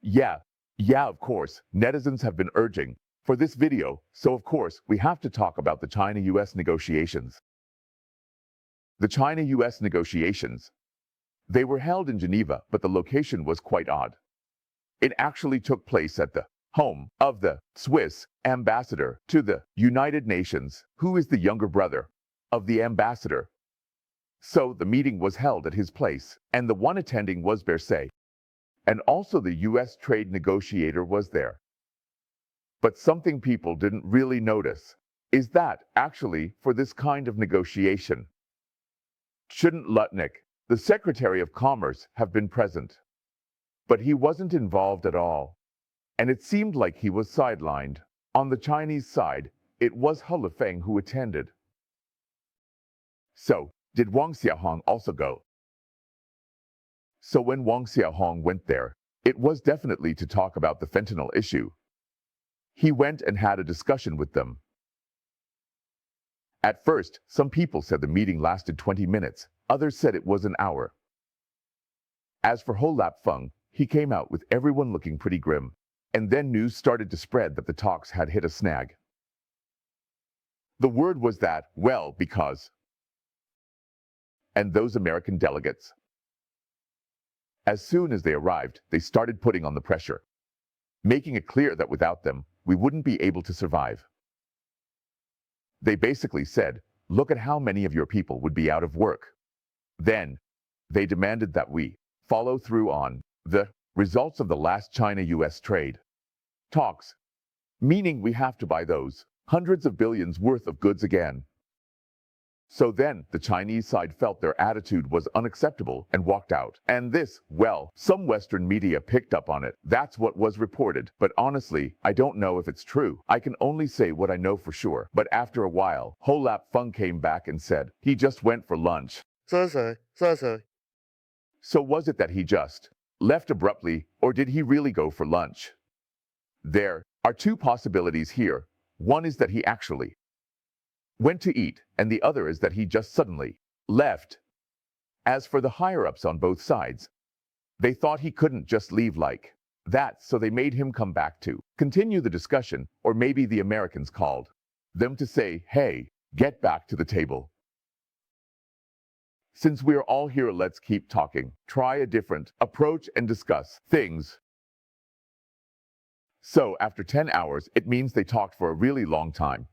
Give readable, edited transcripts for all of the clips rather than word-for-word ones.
Yeah, of course, netizens have been urging for this video, so of course we have to talk about the China-US negotiations. The China-US negotiations. They were held in Geneva, but the location was quite odd. It actually took place at the home of the Swiss ambassador to the United Nations, who is the younger brother of the ambassador. So the meeting was held at his place, and the one attending was Versailles. And also the U.S. trade negotiator was there. But something people didn't really notice is that, actually, for this kind of negotiation, shouldn't Lutnick, the Secretary of Commerce, have been present? But he wasn't involved at all, and it seemed like he was sidelined. On the Chinese side, it was He Lifeng who attended. So, did Wang Xiaohong also go? So when Wang Xiaohong went there, it was definitely to talk about the fentanyl issue. He went and had a discussion with them. At first, some people said the meeting lasted 20 minutes, others said it was an hour. As for He Lifeng, he came out with everyone looking pretty grim, and then news started to spread that the talks had hit a snag. The word was that, well, because... And those American delegates. As soon as they arrived, they started putting on the pressure, making it clear that without them, we wouldn't be able to survive. They basically said, look at how many of your people would be out of work. Then, they demanded that we follow through on the results of the last China-US trade talks, meaning we have to buy those hundreds of billions worth of goods again. So then, the Chinese side felt their attitude was unacceptable and walked out. And this, well, some Western media picked up on it. That's what was reported. But honestly, I don't know if it's true. I can only say what I know for sure. But after a while, He Lifeng came back and said he just went for lunch. So was it that he just left abruptly, or did he really go for lunch? There are two possibilities here. One is that he actually went to eat, and the other is that he just suddenly left. As for the higher-ups on both sides, they thought he couldn't just leave like that, so they made him come back to continue the discussion, or maybe the Americans called them to say, hey, get back to the table. Since we're all here, let's keep talking, try a different approach and discuss things. So after 10 hours, it means they talked for a really long time.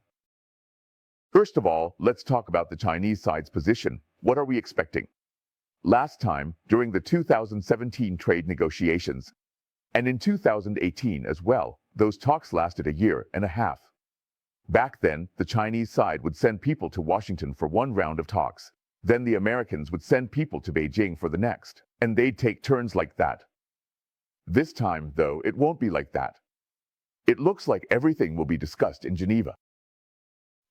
First of all, let's talk about the Chinese side's position. What are we expecting? Last time, during the 2017 trade negotiations, and in 2018 as well, those talks lasted a year and a half. Back then, the Chinese side would send people to Washington for one round of talks. Then the Americans would send people to Beijing for the next, and they'd take turns like that. This time, though, it won't be like that. It looks like everything will be discussed in Geneva.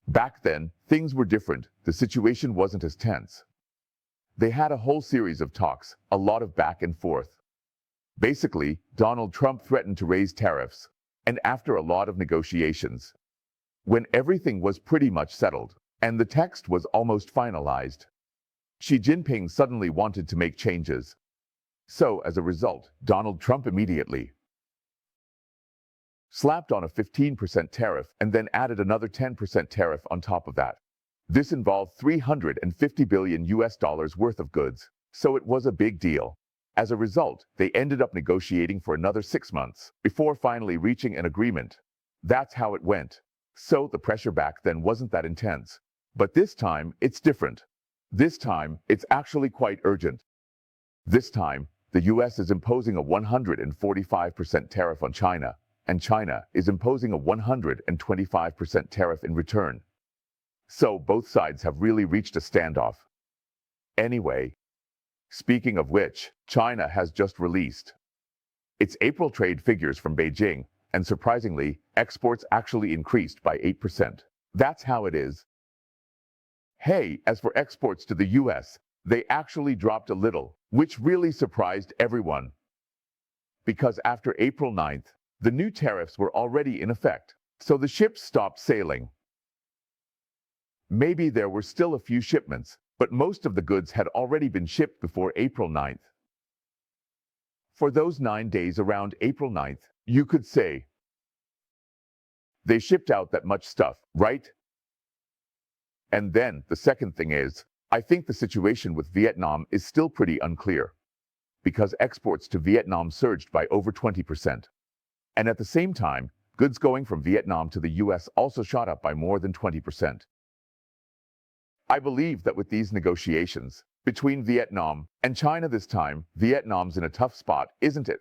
Back then, things were different. The situation wasn't as tense. They had a whole series of talks, a lot of back and forth. Basically, Donald Trump threatened to raise tariffs, and after a lot of negotiations, when everything was pretty much settled, and the text was almost finalized, Xi Jinping suddenly wanted to make changes. So, as a result, Donald Trump immediately slapped on a 15% tariff and then added another 10% tariff on top of that. This involved $350 billion worth of goods, so it was a big deal. As a result, they ended up negotiating for another 6 months before finally reaching an agreement. That's how it went. So the pressure back then wasn't that intense. But this time, it's different. This time, it's actually quite urgent. This time, the US is imposing a 145% tariff on China, and China is imposing a 125% tariff in return. So both sides have really reached a standoff. Anyway, speaking of which, China has just released its April trade figures from Beijing, and surprisingly, exports actually increased by 8%. That's how it is. Hey, as for exports to the US, they actually dropped a little, which really surprised everyone. Because after April 9th, the new tariffs were already in effect, so the ships stopped sailing. Maybe there were still a few shipments, but most of the goods had already been shipped before April 9th. For those 9 days around April 9th, you could say they shipped out that much stuff, right? And then the second thing is, I think the situation with Vietnam is still pretty unclear, because exports to Vietnam surged by over 20%. And at the same time, goods going from Vietnam to the U.S. also shot up by more than 20%. I believe that with these negotiations between Vietnam and China this time, Vietnam's in a tough spot, isn't it?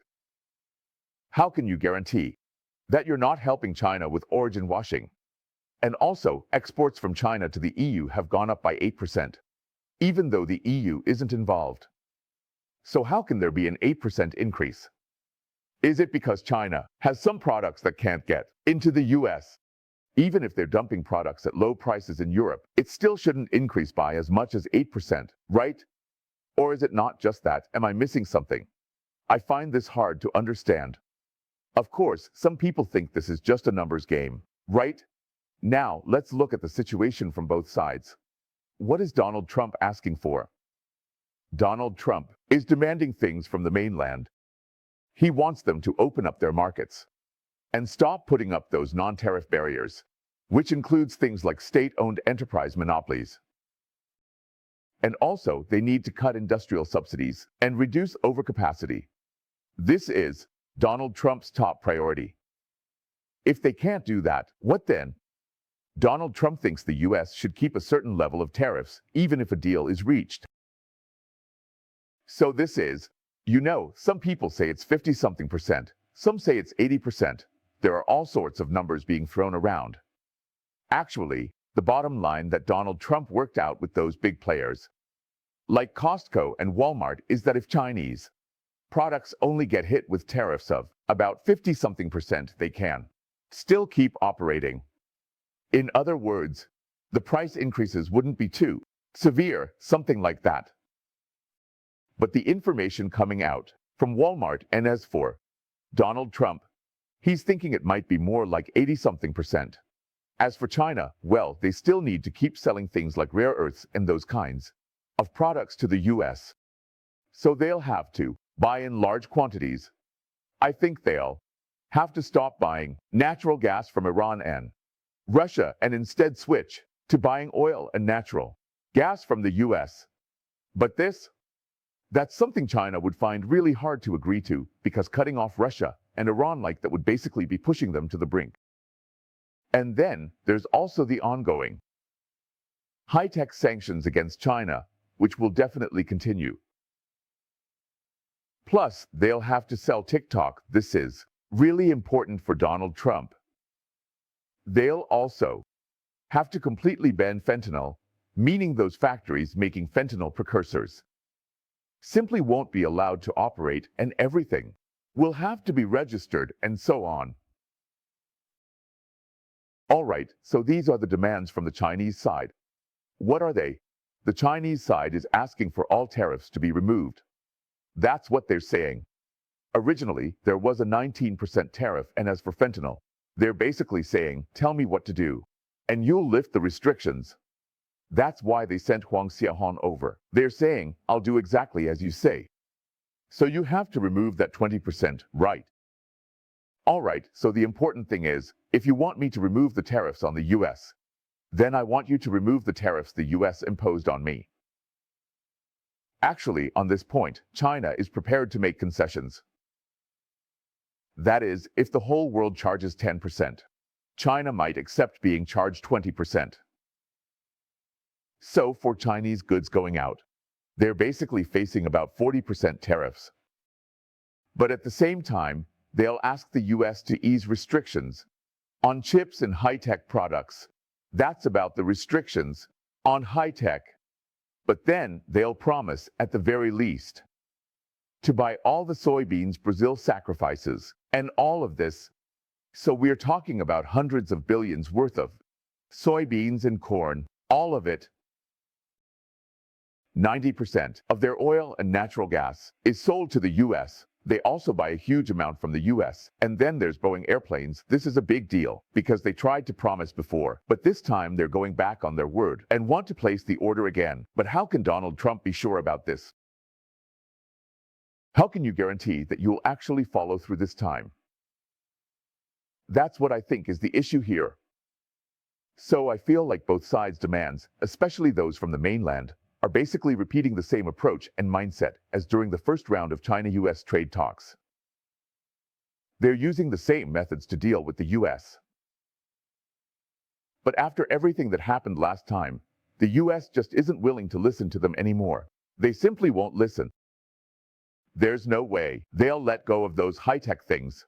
How can you guarantee that you're not helping China with origin washing? And also, exports from China to the EU have gone up by 8%, even though the EU isn't involved. So how can there be an 8% increase? Is it because China has some products that can't get into the US? Even if they're dumping products at low prices in Europe, it still shouldn't increase by as much as 8%, right? Or is it not just that? Am I missing something? I find this hard to understand. Of course, some people think this is just a numbers game, right? Now, let's look at the situation from both sides. What is Donald Trump asking for? Donald Trump is demanding things from the mainland. He wants them to open up their markets and stop putting up those non-tariff barriers, which includes things like state-owned enterprise monopolies. And also, they need to cut industrial subsidies and reduce overcapacity. This is Donald Trump's top priority. If they can't do that, what then? Donald Trump thinks the U.S. should keep a certain level of tariffs, even if a deal is reached. So this is, some people say it's 50-something percent, some say it's 80%. There are all sorts of numbers being thrown around. Actually, the bottom line that Donald Trump worked out with those big players, like Costco and Walmart, is that if Chinese products only get hit with tariffs of about 50-something percent, they can still keep operating. In other words, the price increases wouldn't be too severe, something like that. But the information coming out from Walmart, and as for Donald Trump, he's thinking it might be more like 80-something percent. As for China, well, they still need to keep selling things like rare earths and those kinds of products to the U.S. So they'll have to buy in large quantities. I think they'll have to stop buying natural gas from Iran and Russia and instead switch to buying oil and natural gas from the U.S. But that's something China would find really hard to agree to, because cutting off Russia and Iran like that would basically be pushing them to the brink. And then there's also the ongoing high-tech sanctions against China, which will definitely continue. Plus, they'll have to sell TikTok. This is really important for Donald Trump. They'll also have to completely ban fentanyl, meaning those factories making fentanyl precursors simply won't be allowed to operate, and everything will have to be registered and so on. All right, so these are the demands from the Chinese side. What are they? The Chinese side is asking for all tariffs to be removed. That's what they're saying. Originally, there was a 19% tariff, and as for fentanyl, they're basically saying, tell me what to do, and you'll lift the restrictions. That's why they sent Huang Xiaohan over. They're saying, I'll do exactly as you say. So you have to remove that 20%, right? All right, so the important thing is, if you want me to remove the tariffs on the U.S., then I want you to remove the tariffs the U.S. imposed on me. Actually, on this point, China is prepared to make concessions. That is, if the whole world charges 10%, China might accept being charged 20%. So for Chinese goods going out, they're basically facing about 40% tariffs. But at the same time, they'll ask the U.S. to ease restrictions on chips and high-tech products. That's about the restrictions on high-tech. But then they'll promise, at the very least, to buy all the soybeans Brazil sacrifices, and all of this. So we're talking about hundreds of billions worth of soybeans and corn, all of it. 90% of their oil and natural gas is sold to the U.S. They also buy a huge amount from the U.S. And then there's Boeing airplanes. This is a big deal because they tried to promise before, but this time they're going back on their word and want to place the order again. But how can Donald Trump be sure about this? How can you guarantee that you'll actually follow through this time? That's what I think is the issue here. So I feel like both sides' demands, especially those from the mainland, are basically repeating the same approach and mindset as during the first round of China-US trade talks. They're using the same methods to deal with the US. But after everything that happened last time, the US just isn't willing to listen to them anymore. They simply won't listen. There's no way they'll let go of those high-tech things.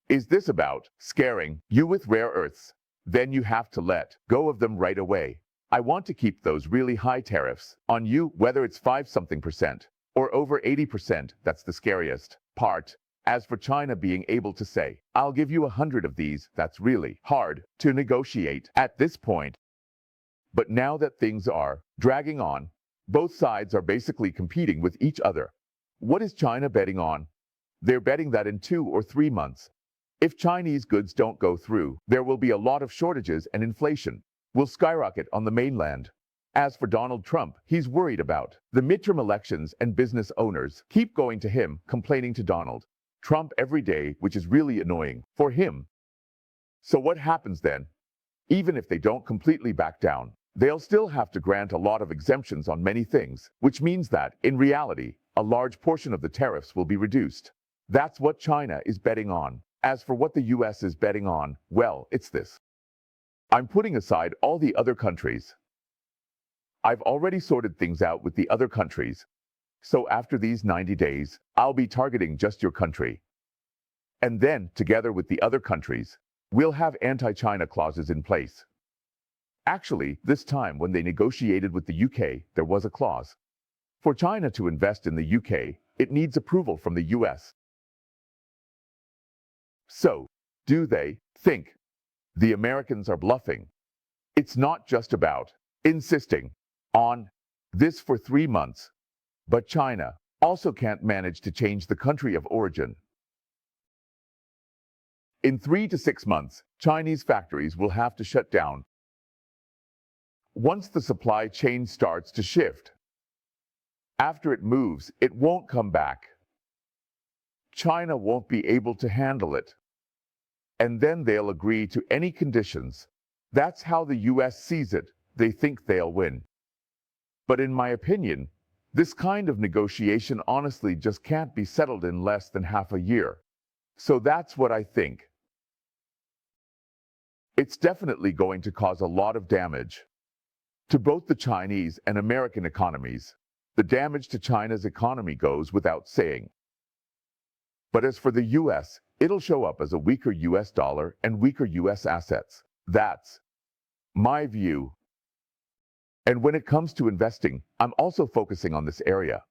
Is this about scaring you with rare earths? Then you have to let go of them right away. I want to keep those really high tariffs on you, whether it's 5-something% or over 80%. That's the scariest part. As for China being able to say, I'll give you 100 of these, that's really hard to negotiate at this point. But now that things are dragging on, both sides are basically competing with each other. What is China betting on? They're betting that in 2 or 3 months, if Chinese goods don't go through, there will be a lot of shortages and inflation will skyrocket on the mainland. As for Donald Trump, he's worried about the midterm elections, and business owners keep going to him, complaining to Donald Trump every day, which is really annoying for him. So what happens then? Even if they don't completely back down, they'll still have to grant a lot of exemptions on many things, which means that, in reality, a large portion of the tariffs will be reduced. That's what China is betting on. As for what the US is betting on, well, it's this. I'm putting aside all the other countries. I've already sorted things out with the other countries. So after these 90 days, I'll be targeting just your country. And then, together with the other countries, we'll have anti-China clauses in place. Actually, this time when they negotiated with the UK, there was a clause. For China to invest in the UK, it needs approval from the US. So, do they think the Americans are bluffing? It's not just about insisting on this for 3 months, but China also can't manage to change the country of origin. In 3 to 6 months, Chinese factories will have to shut down. Once the supply chain starts to shift, after it moves, it won't come back. China won't be able to handle it. And then they'll agree to any conditions. That's how the US sees it. They think they'll win. But in my opinion, this kind of negotiation honestly just can't be settled in less than half a year. So that's what I think. It's definitely going to cause a lot of damage to both the Chinese and American economies. The damage to China's economy goes without saying. But as for the US, it'll show up as a weaker US dollar and weaker US assets. That's my view. And when it comes to investing, I'm also focusing on this area.